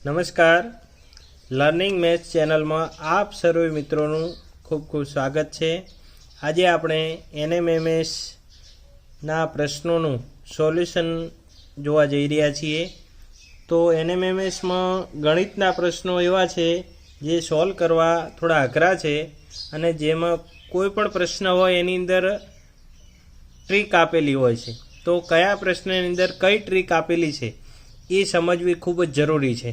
નમસ્કાર. Learning maths ચેનલમાં આપ સર્વે મિત્રોનું ખૂબ ખૂબ સ્વાગત છે. આજે આપણે એનએમએમએસના પ્રશ્નોનું સોલ્યુશન જોવા જઈ રહ્યા છીએ. તો એનએમએમએસમાં ગણિતના પ્રશ્નો એવા છે જે સોલ્વ કરવા થોડા અઘરા છે અને જેમાં કોઈ પણ પ્રશ્ન હોય એની અંદર ટ્રીક આપેલી હોય છે. તો કયા પ્રશ્નની અંદર કઈ ટ્રીક આપેલી છે એ સમજવી ખૂબ જ જરૂરી છે.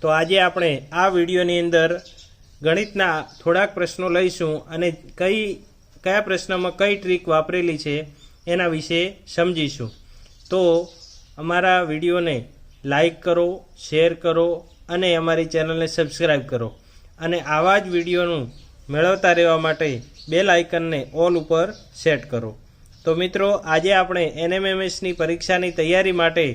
તો આજે આપણે આ વિડીયોની અંદર ગણિતના થોડાક પ્રશ્નો લઈશું અને કયા પ્રશ્નમાં કઈ ટ્રીક વાપરેલી છે એના વિશે સમજીશું. તો અમારા વિડીયોને લાઈક કરો, શેર કરો અને અમારી ચેનલને સબસ્ક્રાઈબ કરો અને આવા જ વિડીયોનું મેળવતા રહેવા માટે બેલ આઇકનને ઓલ ઉપર સેટ કરો. તો મિત્રો, આજે આપણે એનએમએમએસની પરીક્ષાની તૈયારી માટે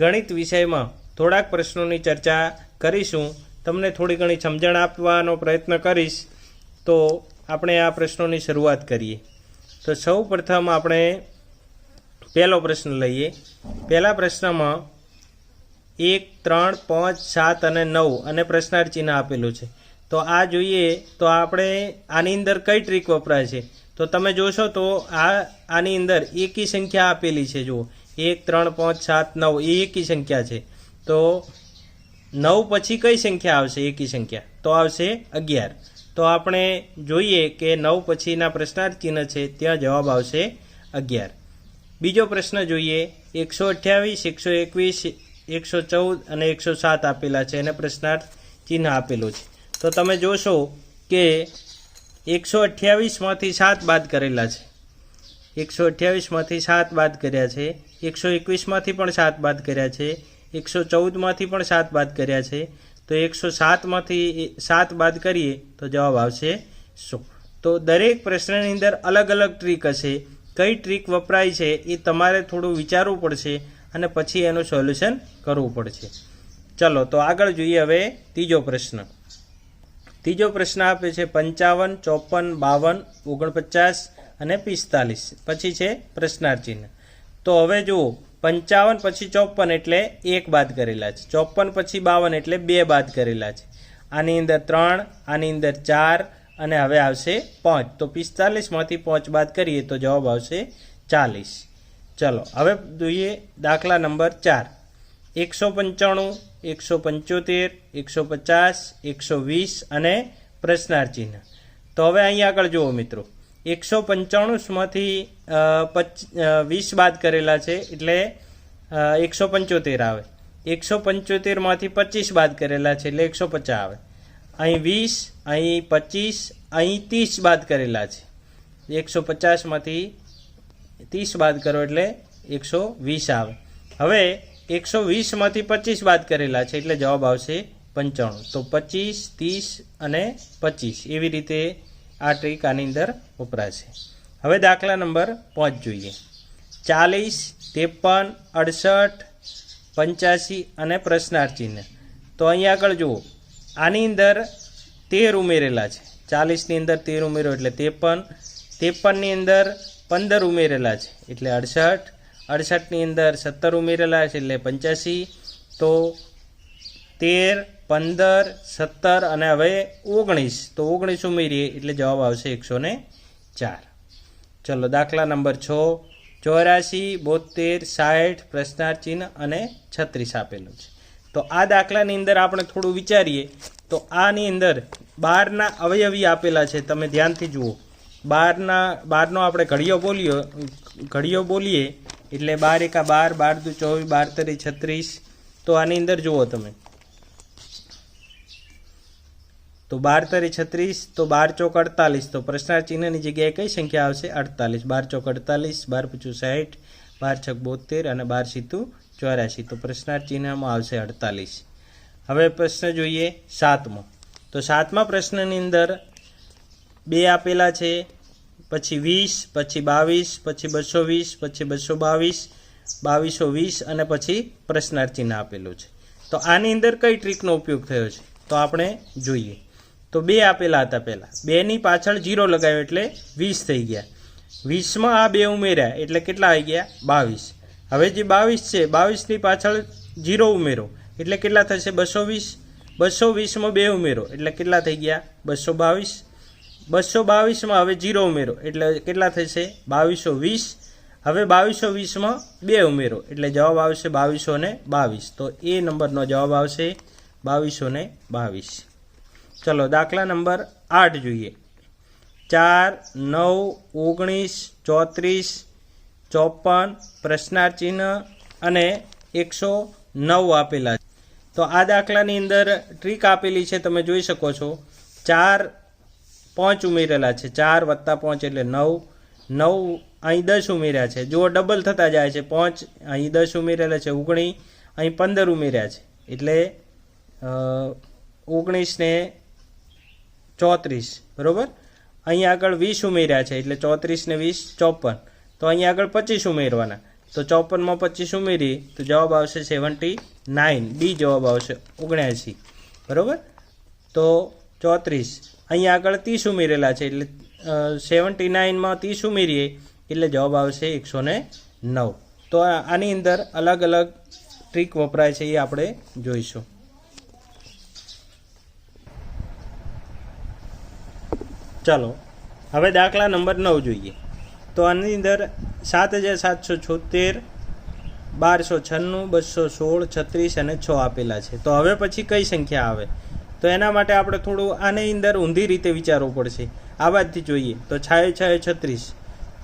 ગણિત વિષયમાં થોડાક પ્રશ્નોની ચર્ચા કરીશું. તમને થોડી ઘણી સમજણ આપવાનો પ્રયત્ન કરીશ. તો આપણે આ પ્રશ્નોની શરૂઆત કરીએ. તો સૌ પ્રથમ આપણે પહેલો પ્રશ્ન લઈએ. પહેલા પ્રશ્નમાં 1, 3, 5, 7 અને 9 અને પ્રશ્નાર્થ ચિહ્ન આપેલું છે. તો આ જોઈએ તો આપણે આની અંદર કઈ ટ્રીક વપરાય છે. તો તમે જોશો તો આની અંદર એકી સંખ્યા આપેલી છે. જુઓ, 1, 3, 5, 7, 9 એ એકી સંખ્યા છે. તો 9 પછી કઈ સંખ્યા આવશે એકી સંખ્યા? તો આવશે 11. તો આપણે જોઈએ કે 9 પછીના પ્રશ્નાર્થ ચિહ્ન છે ત્યાં જવાબ આવશે 11. બીજો પ્રશ્ન જોઈએ. 128, 121, 114 અને 107 આપેલા છે અને પ્રશ્નાર્થ ચિહ્ન આપેલું છે. તો તમે જોશો કે 128માંથી 7 બાદ કરેલા છે. 128માંથી 7 બાદ કર્યા છે. 121માંથી પણ 7 બાદ કર્યા છે. 114માંથી પણ 7 બાદ કર્યા છે. તો 107માંથી 7 બાદ કરીએ તો જવાબ આવશે 100. તો દરેક પ્રશ્નની અંદર અલગ અલગ ટ્રીક હશે. કઈ ટ્રીક વપરાય છે એ તમારે થોડું વિચારવું પડશે અને પછી એનું સોલ્યુશન કરવું પડશે. ચલો, તો આગળ જોઈએ હવે ત્રીજો પ્રશ્ન. ત્રીજો પ્રશ્ન આપે છે 55, 54, 52, 49 અને 45. પછી છે પ્રશ્નાર્થ ચિહ્ન. તો હવે જુઓ, 55 પછી 54 એટલે 1 બાદ કરેલા છે. 54 પછી 52 એટલે 2 બાદ કરેલા છે. આની અંદર 3, આની અંદર 4 અને હવે આવશે 5. તો 45માંથી 5 બાદ કરીએ તો જવાબ આવશે 40. ચલો, હવે જોઈએ દાખલા નંબર 4. 195, 175, 150, 120 અને પ્રશ્નાર્થ ચિહ્ન. તો હવે અહીં આગળ જુઓ મિત્રો, 195માંથી 20 બાદ કરેલા છે એટલે 175 આવે. 175માંથી 25 બાદ કરેલા છે એટલે 150 આવે. અહીં 20, અહીં 25, અહીં 30 બાદ કરેલા છે. 150માંથી 30 બાદ કરો એટલે 120 આવે. હવે 120માંથી 25 બાદ કરેલા છે એટલે જવાબ આવશે 95. તો 25, 30 અને 25 એવી રીતે આ ટ્રીક આની અંદર વપરાશે. હવે દાખલા નંબર 5 જોઈએ. 40, 53, 68, 85 અને પ્રશ્નાર્થ ચિહ્ન. તો અહીં આગળ જુઓ, આની અંદર 13 ઉમેરેલા છે. 40ની અંદર 13 ઉમેરો એટલે 53. 53ની અંદર 15 ઉમેરેલા છે એટલે 68. 68ની અંદર 17 ઉમેરેલા છે એટલે 85. તો 13, 15, 17 અને હવે 19. તો 19 ઉમેરીએ એટલે જવાબ આવશે 104. ચલો, દાખલા નંબર 6. 84, 72, 60 પ્રશ્નાર્થ ચિહ્ન અને 36 આપેલું છે. તો આ દાખલાની અંદર આપણે થોડું વિચારીએ તો આની અંદર 12ના અવયવી આપેલા છે. તમે ધ્યાનથી જુઓ, 12નો આપણે ઘડિયો બોલીએ એટલે 12 એકા 12, 12 દુ 24, 12 તરી 36. તો આની અંદર જુઓ તમે, તો 12 તરી 36, તો 12 ચોક 48. તો પ્રશ્નાર્થ ચિહ્નની જગ્યાએ કઈ સંખ્યા આવશે? 48. 12 ચોક 48, 12 પચું 60, 12 છક 72 અને 12 સીતું 84. તો પ્રશ્નાર્થ ચિહ્નમાં આવશે 48. હવે પ્રશ્ન જોઈએ 7મો. તો 7મા પ્રશ્નની અંદર 2 આપેલા છે, પછી 20, પછી 22, પછી 220, પછી 222, 2220 અને પછી પ્રશ્નાર્થ ચિહ્ન આપેલું છે. તો આની અંદર કઈ ટ્રીકનો ઉપયોગ થયો છે તો આપણે જોઈએ. તો 2 આપેલા હતા. પહેલાં 2ની પાછળ 0 લગાવ્યો એટલે 20 થઈ ગયા. 20માં આ 2 ઉમેર્યા એટલે કેટલા આવી ગયા? 22. હવે જે 22 છે, 22ની પાછળ 0 ઉમેરો એટલે કેટલા થશે 220. 220માં 2 ઉમેરો એટલે કેટલા થઈ ગયા 222. 222માં હવે 0 ઉમેરો એટલે કેટલા થશે 2220. હવે 2220માં 2 ઉમેરો એટલે જવાબ આવશે 2222. તો એ નંબરનો જવાબ આવશે 2222. ચલો દાખલા નંબર 8 જોઈએ. 4, 9, 19, 34, 54 પ્રશ્નાર્થ ચિહ્ન અને 109 આપેલા છે. તો આ દાખલાની અંદર ટ્રીક આપેલી છે, તમે જોઈ શકો છો. 4 5 ઉમેરેલા છે, 4 + 5 એટલે 9. 9 અહીં 10 ઉમેર્યા છે, જુઓ ડબલ થતા જાય છે. 5 અહીં 10 ઉમેરેલા છે, 19 અહીં 15 ઉમેર્યા છે એટલે 19 ને 34 બરાબર. અહીં આગળ 20 ઉમેર્યા છે એટલે 34 ને 20 54. તો અહીં આગળ 25 ઉમેરવાના, તો 54માં 25 ઉમેરીએ તો જવાબ આવશે 79. ડી જવાબ આવશે 79 બરાબર. તો 34 અહીં આગળ 30 ઉમેરેલા છે એટલે 79માં 30 ઉમેરીએ એટલે જવાબ આવશે 109. તો આની અંદર અલગ અલગ ટ્રીક વપરાય છે એ આપણે જોઈશું. ચાલો હવે દાખલા નંબર 9 જોઈએ. તો આની અંદર 7776, 1296, 216, 36 અને 6 આપેલા છે. તો હવે પછી કઈ સંખ્યા આવે? તો એના માટે આપણે થોડું આની અંદર ઊંધી રીતે વિચારવું પડશે. આ બાજુથી જોઈએ તો 6 6 36,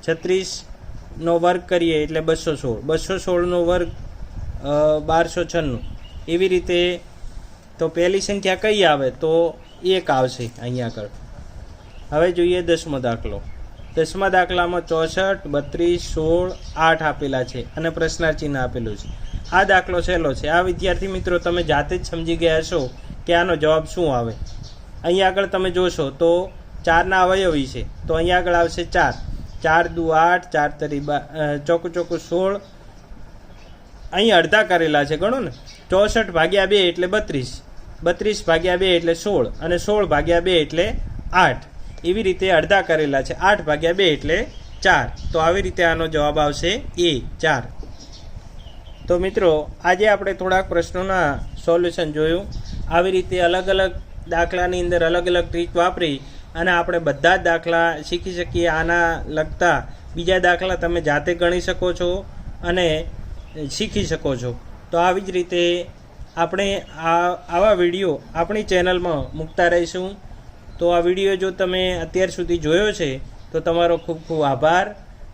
36નો વર્ગ કરીએ એટલે 216, 216નો વર્ગ 1296. એવી રીતે તો પહેલી સંખ્યા કઈ આવે? તો 1 આવશે અહીંયા આગળ. હવે જોઈએ 10મો દાખલો. 10મા દાખલામાં 64, 32, 16, 8 આપેલા છે અને પ્રશ્નાર્થ ચિહ્ન આપેલું છે. આ દાખલો સહેલો છે. આ વિદ્યાર્થી મિત્રો તમે જાતે જ સમજી ગયા છો કે આનો જવાબ શું આવે. અહીંયા આગળ તમે જોશો તો 4ના અવયવી છે, તો અહીંયા આગળ આવશે 4. 4 દુ 8, 4 તરી ચોકું 16. અહીં અડધા કરેલા છે, ગણો ને. 64/2 એટલે 32, 32/2 એટલે 16 અને 16/2 એટલે 8. એવી રીતે અડધા કરેલા છે, 8/2 એટલે 4. તો આવી રીતે આનો જવાબ આવશે એ 4. તો મિત્રો આજે આપણે થોડાક પ્રશ્નોના સોલ્યુશન જોયું. આવી રીતે અલગ અલગ દાખલાની અંદર અલગ અલગ ટ્રીક વાપરી અને આપણે બધા જ દાખલા શીખી શકીએ. આના લગતા બીજા દાખલા તમે જાતે ગણી શકો છો અને શીખી શકો છો. તો આવી જ રીતે આપણે આવા વિડીયો આપણી ચેનલમાં મૂકતા રહીશું. તો આ વિડીયો જો તમે અત્યાર સુધી જોયો છે તો તમારો ખૂબ ખૂબ આભાર.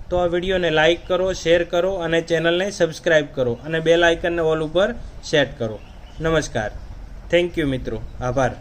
તો આ વિડીયોને લાઈક કરો, શેર કરો અને ચેનલને સબસ્ક્રાઈબ કરો અને બેલ આઇકનને ઓલ ઉપર સેટ કરો. નમસ્કાર. થેન્ક યુ મિત્રો. આભાર.